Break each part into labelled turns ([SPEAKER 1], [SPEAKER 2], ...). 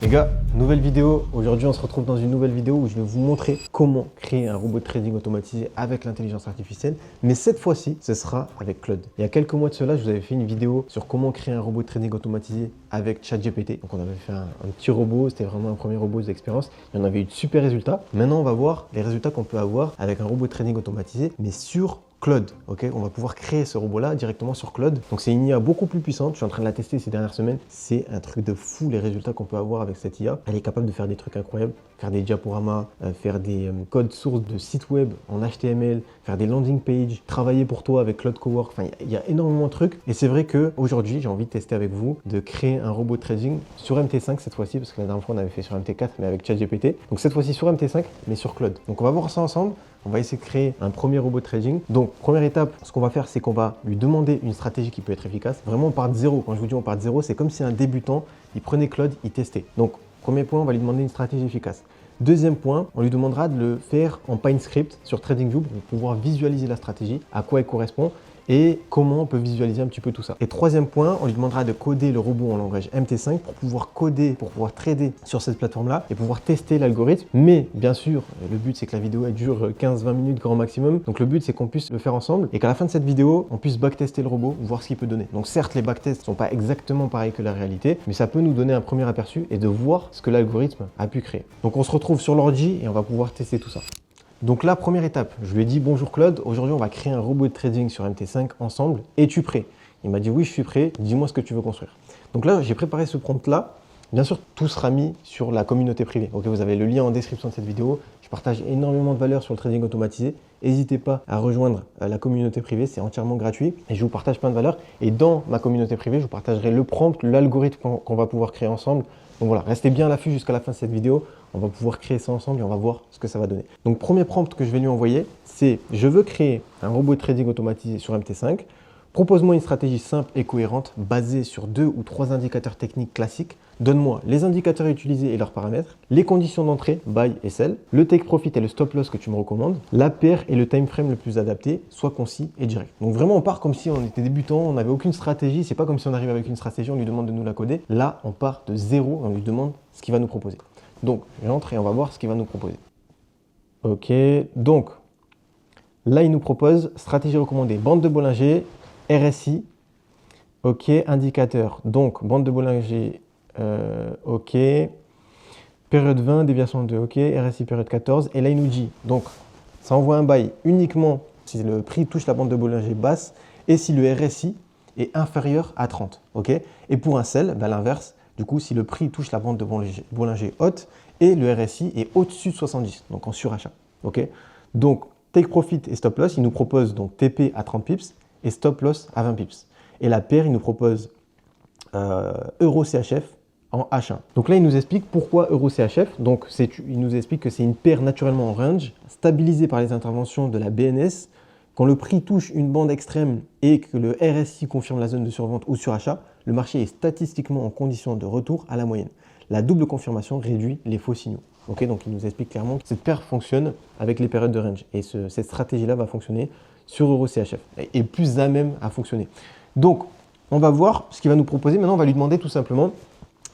[SPEAKER 1] Les gars, nouvelle vidéo. Aujourd'hui, on se retrouve dans une nouvelle vidéo où je vais vous montrer comment créer un robot de trading automatisé avec l'intelligence artificielle. Mais cette fois-ci, ce sera avec Claude. Il y a quelques mois de cela, je vous avais fait une vidéo sur comment créer un robot de trading automatisé avec ChatGPT. Donc, on avait fait un petit robot. C'était vraiment un premier robot d'expérience. Et on avait eu de super résultats. Maintenant, on va voir les résultats qu'on peut avoir avec un robot de trading automatisé, mais sur Claude, ok. On va pouvoir créer ce robot-là directement sur Claude. Donc c'est une IA beaucoup plus puissante. Je suis en train de la tester ces dernières semaines. C'est un truc de fou les résultats qu'on peut avoir avec cette IA. Elle est capable de faire des trucs incroyables, faire des diaporamas, faire des codes sources de sites web en HTML, faire des landing pages, travailler pour toi avec Claude Cowork. Enfin, il y a énormément de trucs. Et c'est vrai qu'aujourd'hui, j'ai envie de tester avec vous, de créer un robot de trading sur MT5 cette fois-ci, parce que la dernière fois on avait fait sur MT4, mais avec ChatGPT. Donc cette fois-ci sur MT5, mais sur Claude. Donc on va voir ça ensemble. On va essayer de créer un premier robot de trading. Donc, première étape, ce qu'on va faire, c'est qu'on va lui demander une stratégie qui peut être efficace. Vraiment, on part de zéro. Quand je vous dis on part de zéro, c'est comme si un débutant, il prenait Claude, il testait. Donc, premier point, on va lui demander une stratégie efficace. Deuxième point, on lui demandera de le faire en PineScript sur TradingView pour pouvoir visualiser la stratégie, à quoi elle correspond et comment on peut visualiser un petit peu tout ça. Et troisième point, on lui demandera de coder le robot en langage MT5 pour pouvoir coder, pour pouvoir trader sur cette plateforme-là et pouvoir tester l'algorithme. Mais bien sûr, le but c'est que la vidéo elle dure 15-20 minutes grand maximum. Donc le but c'est qu'on puisse le faire ensemble et qu'à la fin de cette vidéo, on puisse backtester le robot, voir ce qu'il peut donner. Donc certes, les backtests ne sont pas exactement pareils que la réalité, mais ça peut nous donner un premier aperçu et de voir ce que l'algorithme a pu créer. Donc on se retrouve sur l'ordi et on va pouvoir tester tout ça. Donc la première étape, je lui ai dit bonjour Claude, aujourd'hui on va créer un robot de trading sur MT5 ensemble. Es-tu prêt? Il m'a dit oui, je suis prêt, dis-moi ce que tu veux construire. Donc là, j'ai préparé ce prompt-là. Bien sûr, tout sera mis sur la communauté privée. Ok, vous avez le lien en description de cette vidéo. Je partage énormément de valeur sur le trading automatisé. N'hésitez pas à rejoindre la communauté privée, c'est entièrement gratuit et je vous partage plein de valeurs. Et dans ma communauté privée, je vous partagerai le prompt, l'algorithme qu'on va pouvoir créer ensemble. Donc voilà, restez bien à l'affût jusqu'à la fin de cette vidéo. On va pouvoir créer ça ensemble et on va voir ce que ça va donner. Donc premier prompt que je vais lui envoyer, c'est je veux créer un robot de trading automatisé sur MT5. Propose-moi une stratégie simple et cohérente basée sur 2 ou 3 indicateurs techniques classiques. Donne-moi les indicateurs utilisés et leurs paramètres, les conditions d'entrée, buy et sell, le take profit et le stop loss que tu me recommandes, la paire et le time frame le plus adapté, soit concis et direct. Donc vraiment, on part comme si on était débutant, on n'avait aucune stratégie. C'est pas comme si on arrive avec une stratégie, on lui demande de nous la coder. Là, on part de zéro, on lui demande ce qu'il va nous proposer. Donc, j'entre et on va voir ce qu'il va nous proposer. Ok, donc là, il nous propose stratégie recommandée, bande de Bollinger, RSI, ok, indicateur, donc bande de Bollinger, ok, période 20, déviation 2, ok, RSI période 14, et là il nous dit, donc ça envoie un buy uniquement si le prix touche la bande de Bollinger basse et si le RSI est inférieur à 30, ok, et pour un sell, ben, l'inverse, du coup si le prix touche la bande de Bollinger haute et le RSI est au-dessus de 70, donc en surachat, ok, donc take profit et stop loss, il nous propose donc TP à 30 pips et stop loss à 20 pips. Et la paire, il nous propose Euro CHF en H1. Donc là, il nous explique pourquoi Euro CHF. Donc il nous explique que c'est une paire naturellement en range, stabilisée par les interventions de la BNS. Quand le prix touche une bande extrême et que le RSI confirme la zone de survente ou surachat, le marché est statistiquement en condition de retour à la moyenne. La double confirmation réduit les faux signaux. Okay, donc il nous explique clairement que cette paire fonctionne avec les périodes de range. Et cette stratégie-là va fonctionner sur Euro CHF et plus à même à fonctionner. Donc, on va voir ce qu'il va nous proposer. Maintenant, on va lui demander tout simplement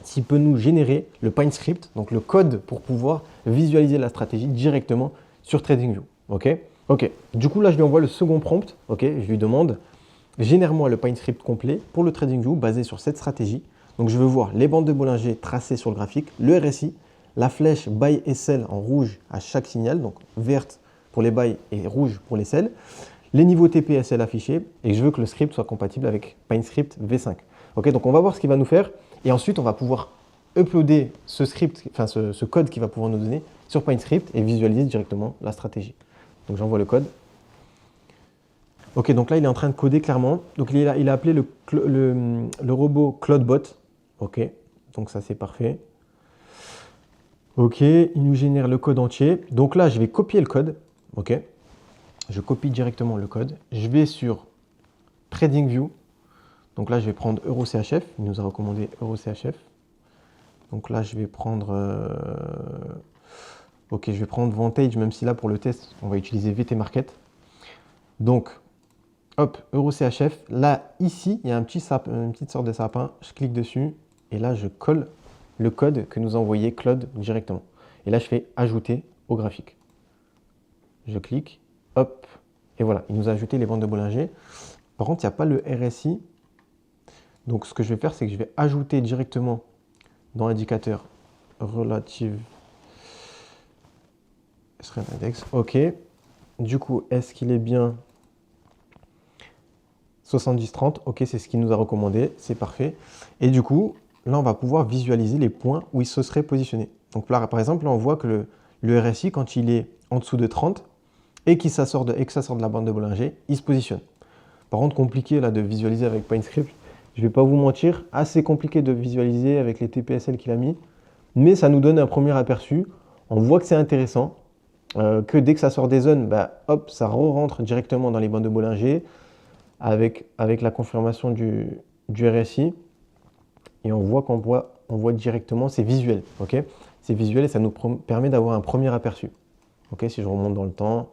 [SPEAKER 1] s'il peut nous générer le PineScript, donc le code pour pouvoir visualiser la stratégie directement sur TradingView. Ok. Du coup, là, je lui envoie le second prompt. Ok. Je lui demande génère-moi le PineScript complet pour le TradingView basé sur cette stratégie. Donc, je veux voir les bandes de Bollinger tracées sur le graphique, le RSI, la flèche buy et sell en rouge à chaque signal, donc verte pour les buy et rouge pour les sell, les niveaux TP et SL affichés, et je veux que le script soit compatible avec PineScript V5. Ok, donc on va voir ce qu'il va nous faire, et ensuite on va pouvoir uploader ce script, enfin ce code qu'il va pouvoir nous donner sur PineScript et visualiser directement la stratégie. Donc j'envoie le code. Ok, donc là il est en train de coder clairement. Donc il a appelé le robot CloudBot. Ok, donc ça c'est parfait. Ok, il nous génère le code entier. Donc là je vais copier le code. Ok. Je copie directement le code. Je vais sur TradingView. Donc là, je vais prendre Euro CHF. Il nous a recommandé Euro CHF. Donc là, je vais prendre... Ok, je vais prendre Vantage, même si là, pour le test, on va utiliser VT Market. Donc, hop, Euro CHF. Là, ici, il y a une petite sorte de sapin. Je clique dessus et là, je colle le code que nous a envoyé Claude directement. Et là, je fais ajouter au graphique. Je clique, hop, et voilà, il nous a ajouté les bandes de Bollinger. Par contre, il n'y a pas le RSI. Donc, ce que je vais faire, c'est que je vais ajouter directement dans l'indicateur relative index. OK. Du coup, est-ce qu'il est bien 70-30? OK, c'est ce qu'il nous a recommandé. C'est parfait. Et du coup, là, on va pouvoir visualiser les points où il se serait positionné. Donc là, par exemple, là, on voit que le RSI, quand il est en dessous de 30 et que ça sort de la bande de Bollinger, il se positionne. Par contre, compliqué là, de visualiser avec PineScript. Je ne vais pas vous mentir, assez compliqué de visualiser avec les TPSL qu'il a mis. Mais ça nous donne un premier aperçu. On voit que c'est intéressant. Que dès que ça sort des zones, bah, hop, ça rentre directement dans les bandes de Bollinger avec la confirmation du RSI. Et on voit on voit directement, c'est visuel. Okay, c'est visuel et ça nous permet d'avoir un premier aperçu. Okay, si je remonte dans le temps,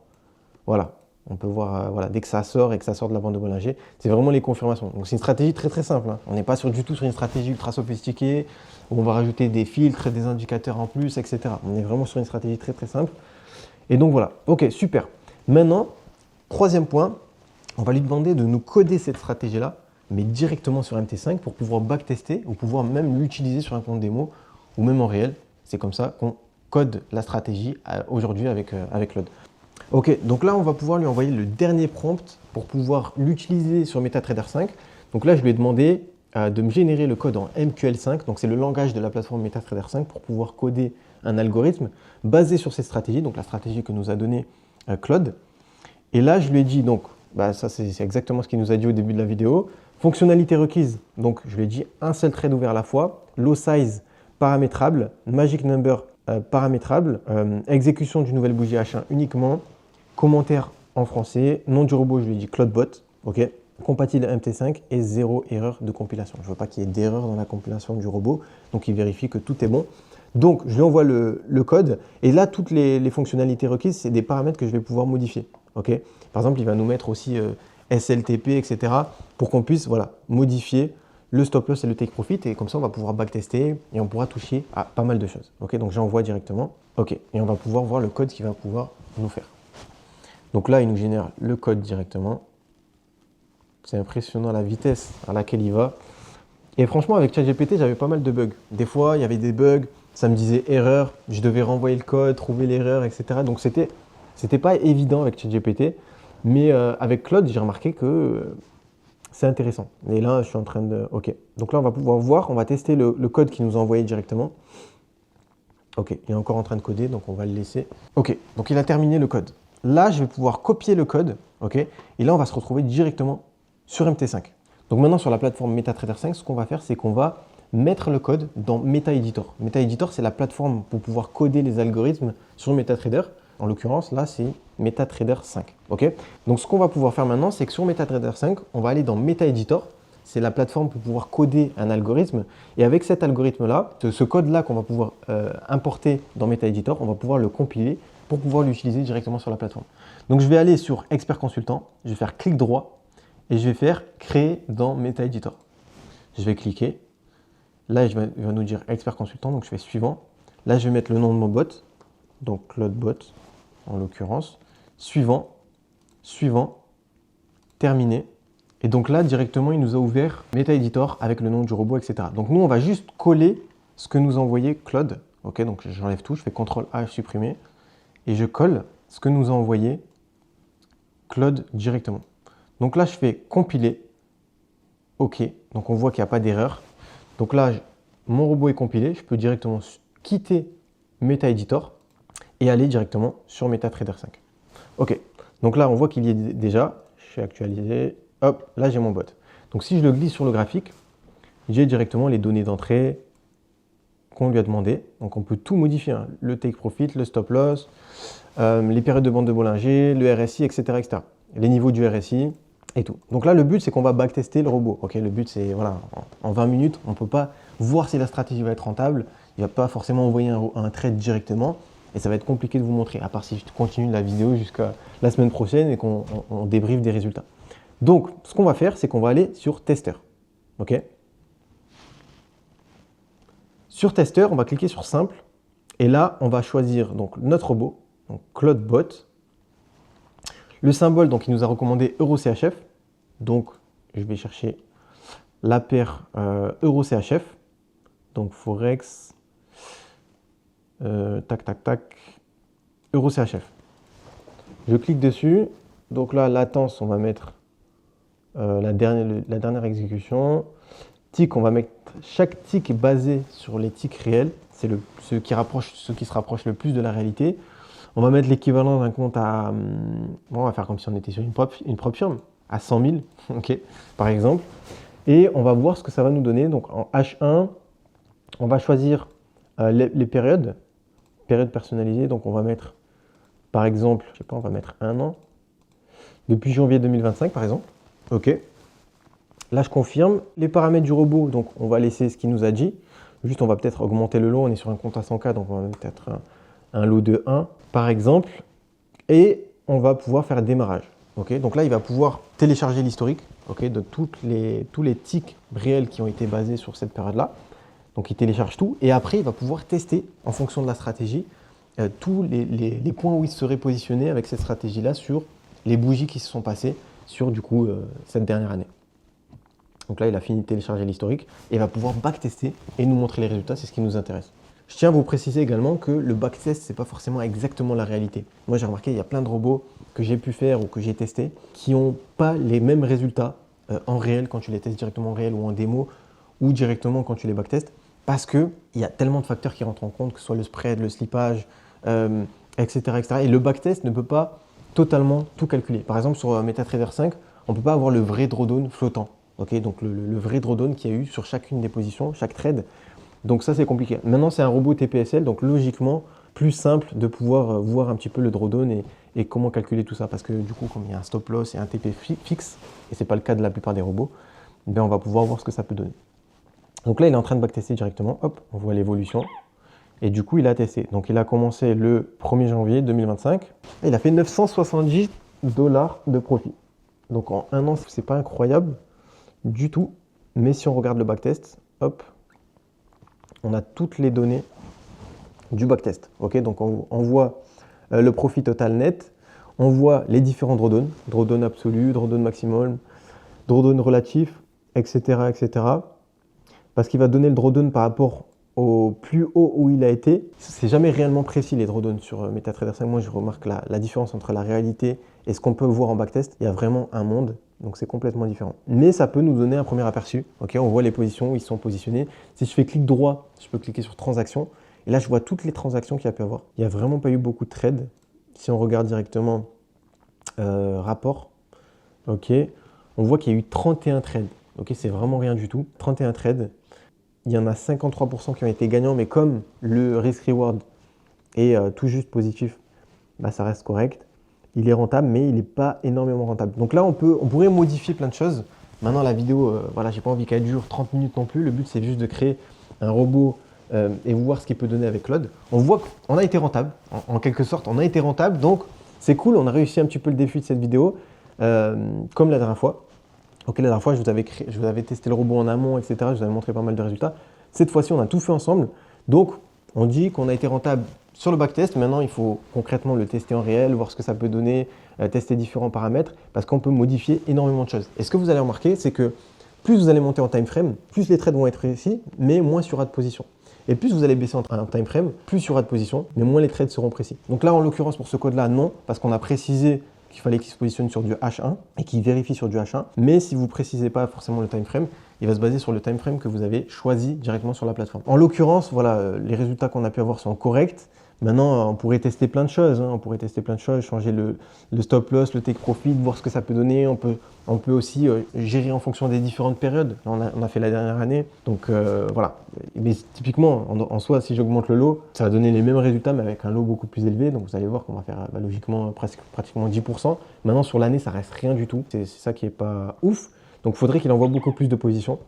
[SPEAKER 1] voilà. On peut voir, voilà, dès que ça sort et que ça sort de la bande de Bollinger, c'est vraiment les confirmations. Donc c'est une stratégie très très simple. Hein. On n'est pas du tout sur une stratégie ultra sophistiquée où on va rajouter des filtres, des indicateurs en plus, etc. On est vraiment sur une stratégie très très simple. Et donc voilà, ok, super. Maintenant, troisième point, on va lui demander de nous coder cette stratégie-là, mais directement sur MT5 pour pouvoir backtester ou pouvoir même l'utiliser sur un compte démo ou même en réel. C'est comme ça qu'on code la stratégie aujourd'hui avec Claude. Ok, donc là, on va pouvoir lui envoyer le dernier prompt pour pouvoir l'utiliser sur MetaTrader 5. Donc là, je lui ai demandé de me générer le code en MQL5. Donc c'est le langage de la plateforme MetaTrader 5 pour pouvoir coder un algorithme basé sur cette stratégie, donc la stratégie que nous a donnée Claude. Et là, je lui ai dit, donc, bah, ça c'est exactement ce qu'il nous a dit au début de la vidéo. Fonctionnalité requise, donc je lui ai dit un seul trade ouvert à la fois, low size paramétrable, magic number paramétrable, exécution d'une nouvelle bougie H1 uniquement, commentaire en français, nom du robot, je lui ai dit CloudBot, ok, compatible MT5 et zéro erreur de compilation. Je ne veux pas qu'il y ait d'erreur dans la compilation du robot, donc il vérifie que tout est bon. Donc, je lui envoie le code et là, toutes les fonctionnalités requises, c'est des paramètres que je vais pouvoir modifier. Okay, par exemple, il va nous mettre aussi SLTP, etc. pour qu'on puisse modifier le stop loss et le take profit et comme ça, on va pouvoir backtester et on pourra toucher à pas mal de choses. Okay, donc, j'envoie directement. Okay, et on va pouvoir voir le code qu'il va pouvoir nous faire. Donc là, il nous génère le code directement. C'est impressionnant la vitesse à laquelle il va. Et franchement, avec ChatGPT, j'avais pas mal de bugs. Des fois, il y avait des bugs. Ça me disait erreur, je devais renvoyer le code, trouver l'erreur, etc. Donc c'était pas évident avec ChatGPT, mais avec Claude, j'ai remarqué que c'est intéressant. Et là, je suis en train de... Ok, donc là, on va pouvoir voir, on va tester le code qu'il nous a envoyé directement. Ok, il est encore en train de coder, donc on va le laisser. Ok, donc il a terminé le code. Là, je vais pouvoir copier le code, ok, et là, on va se retrouver directement sur MT5. Donc maintenant, sur la plateforme MetaTrader 5, ce qu'on va faire, c'est qu'on va mettre le code dans MetaEditor. MetaEditor, c'est la plateforme pour pouvoir coder les algorithmes sur MetaTrader. En l'occurrence, là, c'est MetaTrader 5. Okay, donc, ce qu'on va pouvoir faire maintenant, c'est que sur MetaTrader 5, on va aller dans MetaEditor. C'est la plateforme pour pouvoir coder un algorithme. Et avec cet algorithme-là, ce code-là qu'on va pouvoir importer dans MetaEditor, on va pouvoir le compiler pour pouvoir l'utiliser directement sur la plateforme. Donc, je vais aller sur Expert Consultant. Je vais faire clic droit et je vais faire Créer dans MetaEditor. Je vais cliquer. Là, il va nous dire expert consultant, donc je fais suivant. Là, je vais mettre le nom de mon bot, donc CloudBot en l'occurrence. Suivant, suivant, terminé. Et donc là, directement, il nous a ouvert MetaEditor avec le nom du robot, etc. Donc nous, on va juste coller ce que nous a envoyé Claude. Ok, donc j'enlève tout, je fais CTRL-A, supprimer. Et je colle ce que nous a envoyé Claude directement. Donc là, je fais compiler. Ok, donc on voit qu'il n'y a pas d'erreur. Donc là, mon robot est compilé, je peux directement quitter MetaEditor et aller directement sur MetaTrader 5. Ok, donc là, on voit qu'il y est déjà. Je fais actualiser. Hop, là, j'ai mon bot. Donc si je le glisse sur le graphique, j'ai directement les données d'entrée qu'on lui a demandé. Donc on peut tout modifier, hein. Le take profit, le stop loss, les périodes de bande de Bollinger, le RSI, etc., etc. Les niveaux du RSI et tout. Donc là, le but, c'est qu'on va backtester le robot. Okay, le but, c'est, voilà, en 20 minutes, on ne peut pas voir si la stratégie va être rentable. Il ne va pas forcément envoyer un trade directement. Et ça va être compliqué de vous montrer, à part si je continue la vidéo jusqu'à la semaine prochaine et qu'on débriefe des résultats. Donc, ce qu'on va faire, c'est qu'on va aller sur Tester. Okay, Sur Tester, on va cliquer sur Simple. Et là, on va choisir donc, notre robot, donc CloudBot. Le symbole, donc, il nous a recommandé EuroCHF. Donc, je vais chercher la paire EuroCHF. Donc, Forex, tac, tac, tac, EuroCHF. Je clique dessus. Donc là, latence, on va mettre la dernière exécution. Tick, on va mettre chaque tick basé sur les ticks réels. C'est ce qui se rapproche le plus de la réalité. On va mettre l'équivalent d'un compte à... Bon, on va faire comme si on était sur une propre firme, à 100 000, okay, par exemple. Et on va voir ce que ça va nous donner. Donc en H1, on va choisir les périodes personnalisées. Donc on va mettre, par exemple, je sais pas, on va mettre 1 an. Depuis janvier 2025, par exemple. OK. Là, je confirme. Les paramètres du robot, donc on va laisser ce qu'il nous a dit. Juste, on va peut-être augmenter le lot. On est sur un compte à 100K, donc on va mettre un lot de 1, par exemple. Et on va pouvoir faire démarrage. OK. Donc là, il va pouvoir télécharger l'historique, OK, de tous les ticks réels qui ont été basés sur cette période-là. Donc, il télécharge tout. Et après, il va pouvoir tester, en fonction de la stratégie, tous les points où il serait positionné avec cette stratégie-là sur les bougies qui se sont passées sur du coup cette dernière année. Donc là, il a fini de télécharger l'historique et va pouvoir backtester et nous montrer les résultats, c'est ce qui nous intéresse. Je tiens à vous préciser également que le backtest, ce n'est pas forcément exactement la réalité. Moi, j'ai remarqué, il y a plein de robots que j'ai pu faire ou que j'ai testés qui n'ont pas les mêmes résultats en réel quand tu les testes directement en réel ou en démo ou directement quand tu les backtestes parce qu'il y a tellement de facteurs qui rentrent en compte, que ce soit le spread, le slippage, etc., etc. Et le backtest ne peut pas totalement tout calculer. Par exemple, sur MetaTrader 5, on ne peut pas avoir le vrai drawdown flottant. Okay, donc le vrai drawdown qu'il y a eu sur chacune des positions, chaque trade. Donc ça, c'est compliqué. Maintenant, c'est un robot TPSL, donc logiquement, plus simple de pouvoir voir un petit peu le drawdown et comment calculer tout ça. Parce que du coup, comme il y a un stop loss et un TP fixe, et ce n'est pas le cas de la plupart des robots, ben, on va pouvoir voir ce que ça peut donner. Donc là, il est en train de backtester directement. Hop, on voit l'évolution. Et du coup, il a testé. Donc, il a commencé le 1er janvier 2025. Et il a fait 970 $ de profit. Donc, en un an, c'est pas incroyable du tout. Mais si on regarde le backtest, hop, on a toutes les données du backtest. Okay, donc, on voit le profit total net. On voit les différents drawdowns. Drawdown absolu, drawdown maximum, drawdown relatif, etc., etc. Parce qu'il va donner le drawdown par rapport au plus haut où il a été. C'est jamais réellement précis les drawdowns sur MetaTrader 5. Moi, je remarque la différence entre la réalité et ce qu'on peut voir en backtest. Il y a vraiment un monde, donc c'est complètement différent. Mais ça peut nous donner un premier aperçu. Okay, on voit les positions où ils sont positionnés. Si je fais clic droit, je peux cliquer sur transactions. Et là, je vois toutes les transactions qu'il y a pu avoir. Il n'y a vraiment pas eu beaucoup de trades. Si on regarde directement rapport, okay, on voit qu'il y a eu 31 trades. Okay, c'est vraiment rien du tout. 31 trades. Il y en a 53% qui ont été gagnants, mais comme le risk-reward est tout juste positif, bah, ça reste correct. Il est rentable, mais il n'est pas énormément rentable. Donc là, on pourrait modifier plein de choses. Maintenant, la vidéo, voilà, j'ai pas envie qu'elle dure 30 minutes non plus. Le but, c'est juste de créer un robot et voir ce qu'il peut donner avec Claude. On voit qu'on a été rentable, en quelque sorte, on a été rentable. Donc, c'est cool, on a réussi un petit peu le défi de cette vidéo, comme la dernière fois. Ok, la dernière fois, je vous avais testé le robot en amont, etc. Je vous avais montré pas mal de résultats. Cette fois-ci, on a tout fait ensemble. Donc, on dit qu'on a été rentable sur le backtest. Maintenant, il faut concrètement le tester en réel, voir ce que ça peut donner, tester différents paramètres, parce qu'on peut modifier énormément de choses. Et ce que vous allez remarquer, c'est que plus vous allez monter en time frame, plus les trades vont être réussis, mais moins sur de position. Et plus vous allez baisser en time frame, plus il y aura de position, mais moins les trades seront précis. Donc là, en l'occurrence, pour ce code-là, non, parce qu'on a précisé qu'il fallait qu'il se positionne sur du H1 et qu'il vérifie sur du H1. Mais si vous ne précisez pas forcément le time frame, il va se baser sur le time frame que vous avez choisi directement sur la plateforme. En l'occurrence, voilà, les résultats qu'on a pu avoir sont corrects. Maintenant, on pourrait tester plein de choses. On pourrait tester plein de choses, changer le stop loss, le take profit, voir ce que ça peut donner. On peut aussi gérer en fonction des différentes périodes. On a fait la dernière année. Donc voilà. Mais typiquement, en soi, si j'augmente le lot, ça va donner les mêmes résultats, mais avec un lot beaucoup plus élevé. Donc vous allez voir qu'on va faire logiquement pratiquement 10%. Maintenant, sur l'année, ça reste rien du tout. C'est ça qui n'est pas ouf. Donc il faudrait qu'il envoie beaucoup plus de positions.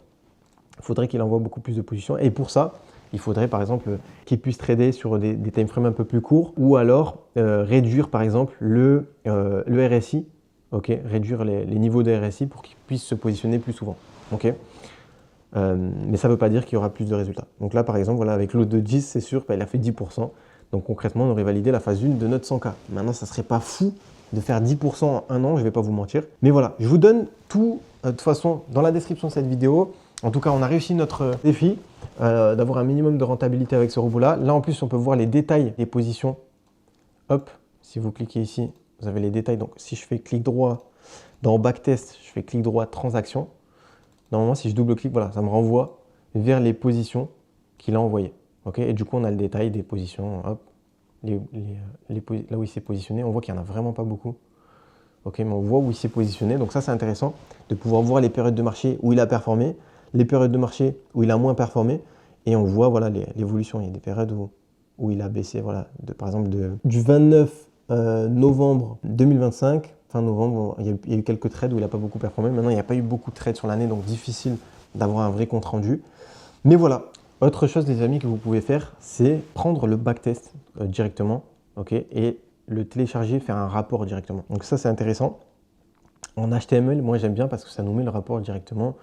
[SPEAKER 1] Et pour ça, il faudrait par exemple qu'il puisse trader sur des time frames un peu plus courts ou alors réduire par exemple le RSI, okay, réduire les niveaux de RSI pour qu'il puisse se positionner plus souvent. Okay. mais ça ne veut pas dire qu'il y aura plus de résultats. Donc là, par exemple, voilà, avec l'autre de 10, c'est sûr, il a fait 10%. Donc concrètement, on aurait validé la phase 1 de notre 100K. Maintenant, ça ne serait pas fou de faire 10% en un an, je ne vais pas vous mentir. Mais voilà, je vous donne tout de toute façon dans la description de cette vidéo. En tout cas, on a réussi notre défi d'avoir un minimum de rentabilité avec ce robot-là. Là, en plus, on peut voir les détails des positions. Hop, si vous cliquez ici, vous avez les détails. Donc, si je fais clic droit dans backtest, je fais clic droit transaction. Normalement, si je double-clique, voilà, ça me renvoie vers les positions qu'il a envoyées. Okay, et du coup, on a le détail des positions. Hop, là où il s'est positionné, on voit qu'il n'y en a vraiment pas beaucoup. Okay, mais on voit où il s'est positionné. Donc ça, c'est intéressant de pouvoir voir les périodes de marché où il a performé, les périodes de marché où il a moins performé. Et on voit voilà, l'évolution. Il y a des périodes où il a baissé. Voilà, par exemple, du 29 novembre 2025, fin novembre, il y a eu quelques trades où il n'a pas beaucoup performé. Maintenant, il n'y a pas eu beaucoup de trades sur l'année, donc difficile d'avoir un vrai compte rendu. Mais voilà. Autre chose, les amis, que vous pouvez faire, c'est prendre le backtest directement, okay, et le télécharger, faire un rapport directement. Donc ça, c'est intéressant. En HTML, moi, j'aime bien parce que ça nous met le rapport directement.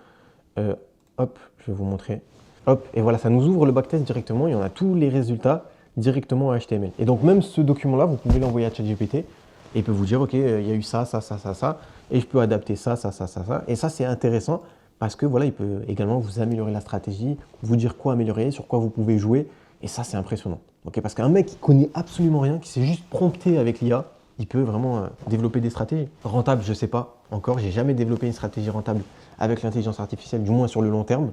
[SPEAKER 1] Hop, je vais vous montrer. Hop, et voilà, ça nous ouvre le backtest directement et on a tous les résultats directement en HTML. Et donc, même ce document-là, vous pouvez l'envoyer à ChatGPT et il peut vous dire, OK, il y a eu ça, et je peux adapter ça. Et ça, c'est intéressant. Parce que voilà, il peut également vous améliorer la stratégie, vous dire quoi améliorer, sur quoi vous pouvez jouer. Et ça, c'est impressionnant. Okay, parce qu'un mec qui connaît absolument rien, qui s'est juste prompté avec l'IA, il peut vraiment développer des stratégies. Rentable, je ne sais pas encore. J'ai jamais développé une stratégie rentable avec l'intelligence artificielle, du moins sur le long terme.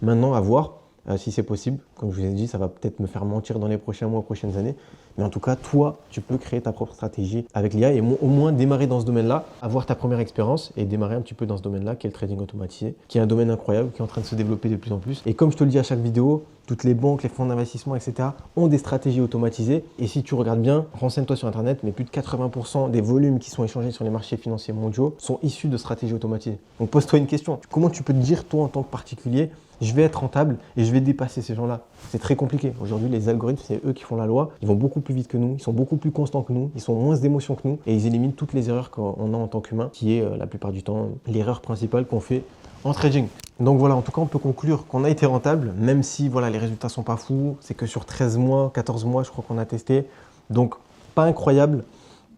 [SPEAKER 1] Maintenant, à voir si c'est possible. Comme je vous ai dit, ça va peut-être me faire mentir dans les prochains mois, prochaines années. Mais en tout cas, toi, tu peux créer ta propre stratégie avec l'IA et au moins démarrer dans ce domaine-là, avoir ta première expérience et démarrer un petit peu dans ce domaine-là, qui est le trading automatisé, qui est un domaine incroyable, qui est en train de se développer de plus en plus. Et comme je te le dis à chaque vidéo, toutes les banques, les fonds d'investissement, etc. ont des stratégies automatisées. Et si tu regardes bien, renseigne-toi sur Internet, mais plus de 80% des volumes qui sont échangés sur les marchés financiers mondiaux sont issus de stratégies automatisées. Donc pose-toi une question. Comment tu peux te dire, toi, en tant que particulier, je vais être rentable et je vais dépasser ces gens-là? C'est très compliqué. Aujourd'hui, les algorithmes, c'est eux qui font la loi. Ils vont beaucoup plus vite que nous, ils sont beaucoup plus constants que nous, ils sont moins d'émotions que nous et ils éliminent toutes les erreurs qu'on a en tant qu'humain, qui est la plupart du temps l'erreur principale qu'on fait en trading. Donc voilà, en tout cas, on peut conclure qu'on a été rentable, même si voilà, les résultats sont pas fous. C'est que sur 13 mois, 14 mois, je crois qu'on a testé. Donc, pas incroyable.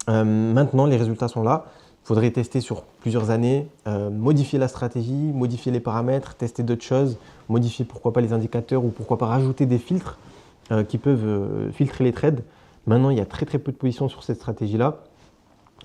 [SPEAKER 1] Maintenant, les résultats sont là. Il faudrait tester sur plusieurs années, modifier la stratégie, modifier les paramètres, tester d'autres choses, modifier pourquoi pas les indicateurs ou pourquoi pas rajouter des filtres qui peuvent filtrer les trades. Maintenant, il y a très peu de positions sur cette stratégie-là.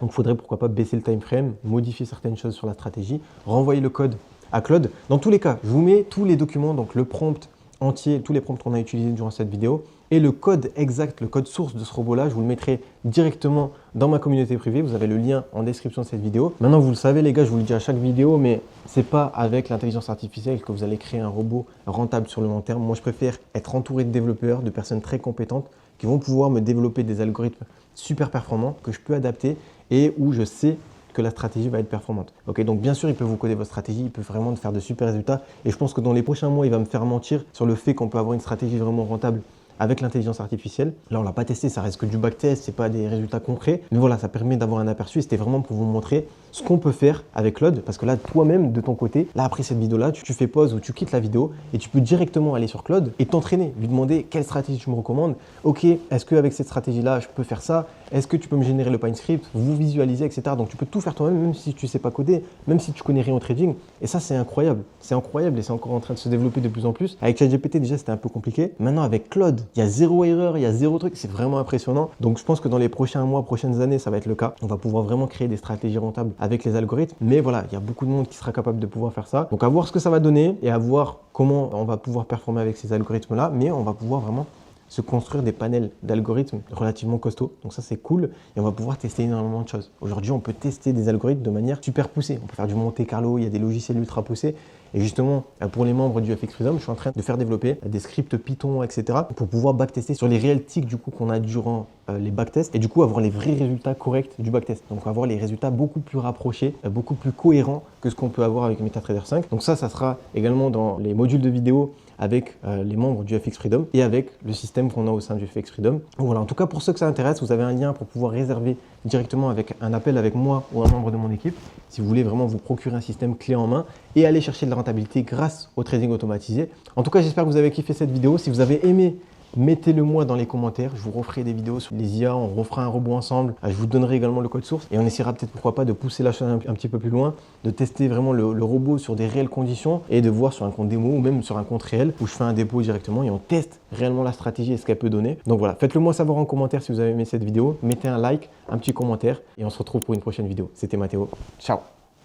[SPEAKER 1] Donc, il faudrait pourquoi pas baisser le time frame, modifier certaines choses sur la stratégie, renvoyer le code à Claude. Dans tous les cas, je vous mets tous les documents, donc le prompt entier, tous les prompts qu'on a utilisés durant cette vidéo et le code exact, le code source de ce robot-là, je vous le mettrai directement dans ma communauté privée. Vous avez le lien en description de cette vidéo. Maintenant, vous le savez les gars, je vous le dis à chaque vidéo, mais c'est pas avec l'intelligence artificielle que vous allez créer un robot rentable sur le long terme. Moi, je préfère être entouré de développeurs, de personnes très compétentes qui vont pouvoir me développer des algorithmes super performants que je peux adapter et où je sais que la stratégie va être performante. Okay, donc bien sûr, il peut vous coder votre stratégie, il peut vraiment faire de super résultats. Et je pense que dans les prochains mois, il va me faire mentir sur le fait qu'on peut avoir une stratégie vraiment rentable avec l'intelligence artificielle. Là, on ne l'a pas testé, ça reste que du backtest, ce n'est pas des résultats concrets. Mais voilà, ça permet d'avoir un aperçu. C'était vraiment pour vous montrer ce qu'on peut faire avec Claude. Parce que là, toi-même, de ton côté, là, après cette vidéo-là, tu fais pause ou tu quittes la vidéo et tu peux directement aller sur Claude et t'entraîner, lui demander quelle stratégie tu me recommandes. Ok, est-ce qu'avec cette stratégie-là, je peux faire ça? Est-ce que tu peux me générer le Pine Script, vous visualiser, etc. Donc, tu peux tout faire toi-même, même si tu ne sais pas coder, même si tu connais rien au trading. Et ça, c'est incroyable. C'est incroyable et c'est encore en train de se développer de plus en plus. Avec ChatGPT, déjà, c'était un peu compliqué. Maintenant, avec Claude, il y a zéro erreur, il y a zéro truc. C'est vraiment impressionnant. Donc, je pense que dans les prochains mois, prochaines années, ça va être le cas. On va pouvoir vraiment créer des stratégies rentables avec les algorithmes. Mais voilà, il y a beaucoup de monde qui sera capable de pouvoir faire ça. Donc, à voir ce que ça va donner et à voir comment on va pouvoir performer avec ces algorithmes-là. Mais on va pouvoir vraiment se construire des panels d'algorithmes relativement costauds. Donc ça, c'est cool. Et on va pouvoir tester énormément de choses. Aujourd'hui, on peut tester des algorithmes de manière super poussée. On peut faire du Monte Carlo, il y a des logiciels ultra poussés. Et justement, pour les membres du FX Freedom, je suis en train de faire développer des scripts Python, etc. pour pouvoir backtester sur les réels tics du coup qu'on a durant les backtests et du coup avoir les vrais résultats corrects du backtest. Donc avoir les résultats beaucoup plus rapprochés, beaucoup plus cohérents que ce qu'on peut avoir avec MetaTrader 5. Donc ça sera également dans les modules de vidéo avec les membres du FX Freedom et avec le système qu'on a au sein du FX Freedom. Donc voilà, en tout cas pour ceux que ça intéresse, vous avez un lien pour pouvoir réserver directement avec un appel avec moi ou un membre de mon équipe si vous voulez vraiment vous procurer un système clé en main et aller chercher de la rentabilité grâce au trading automatisé. En tout cas, j'espère que vous avez kiffé cette vidéo. Si vous avez aimé, mettez-le moi dans les commentaires. Je vous referai des vidéos sur les IA, on refera un robot ensemble. Je vous donnerai également le code source et on essaiera peut-être pourquoi pas de pousser la chaîne un petit peu plus loin, de tester vraiment le robot sur des réelles conditions et de voir sur un compte démo ou même sur un compte réel où je fais un dépôt directement et on teste réellement la stratégie et ce qu'elle peut donner. Donc voilà, faites-le moi savoir en commentaire si vous avez aimé cette vidéo. Mettez un like, un petit commentaire et on se retrouve pour une prochaine vidéo. C'était Mathéo. Ciao!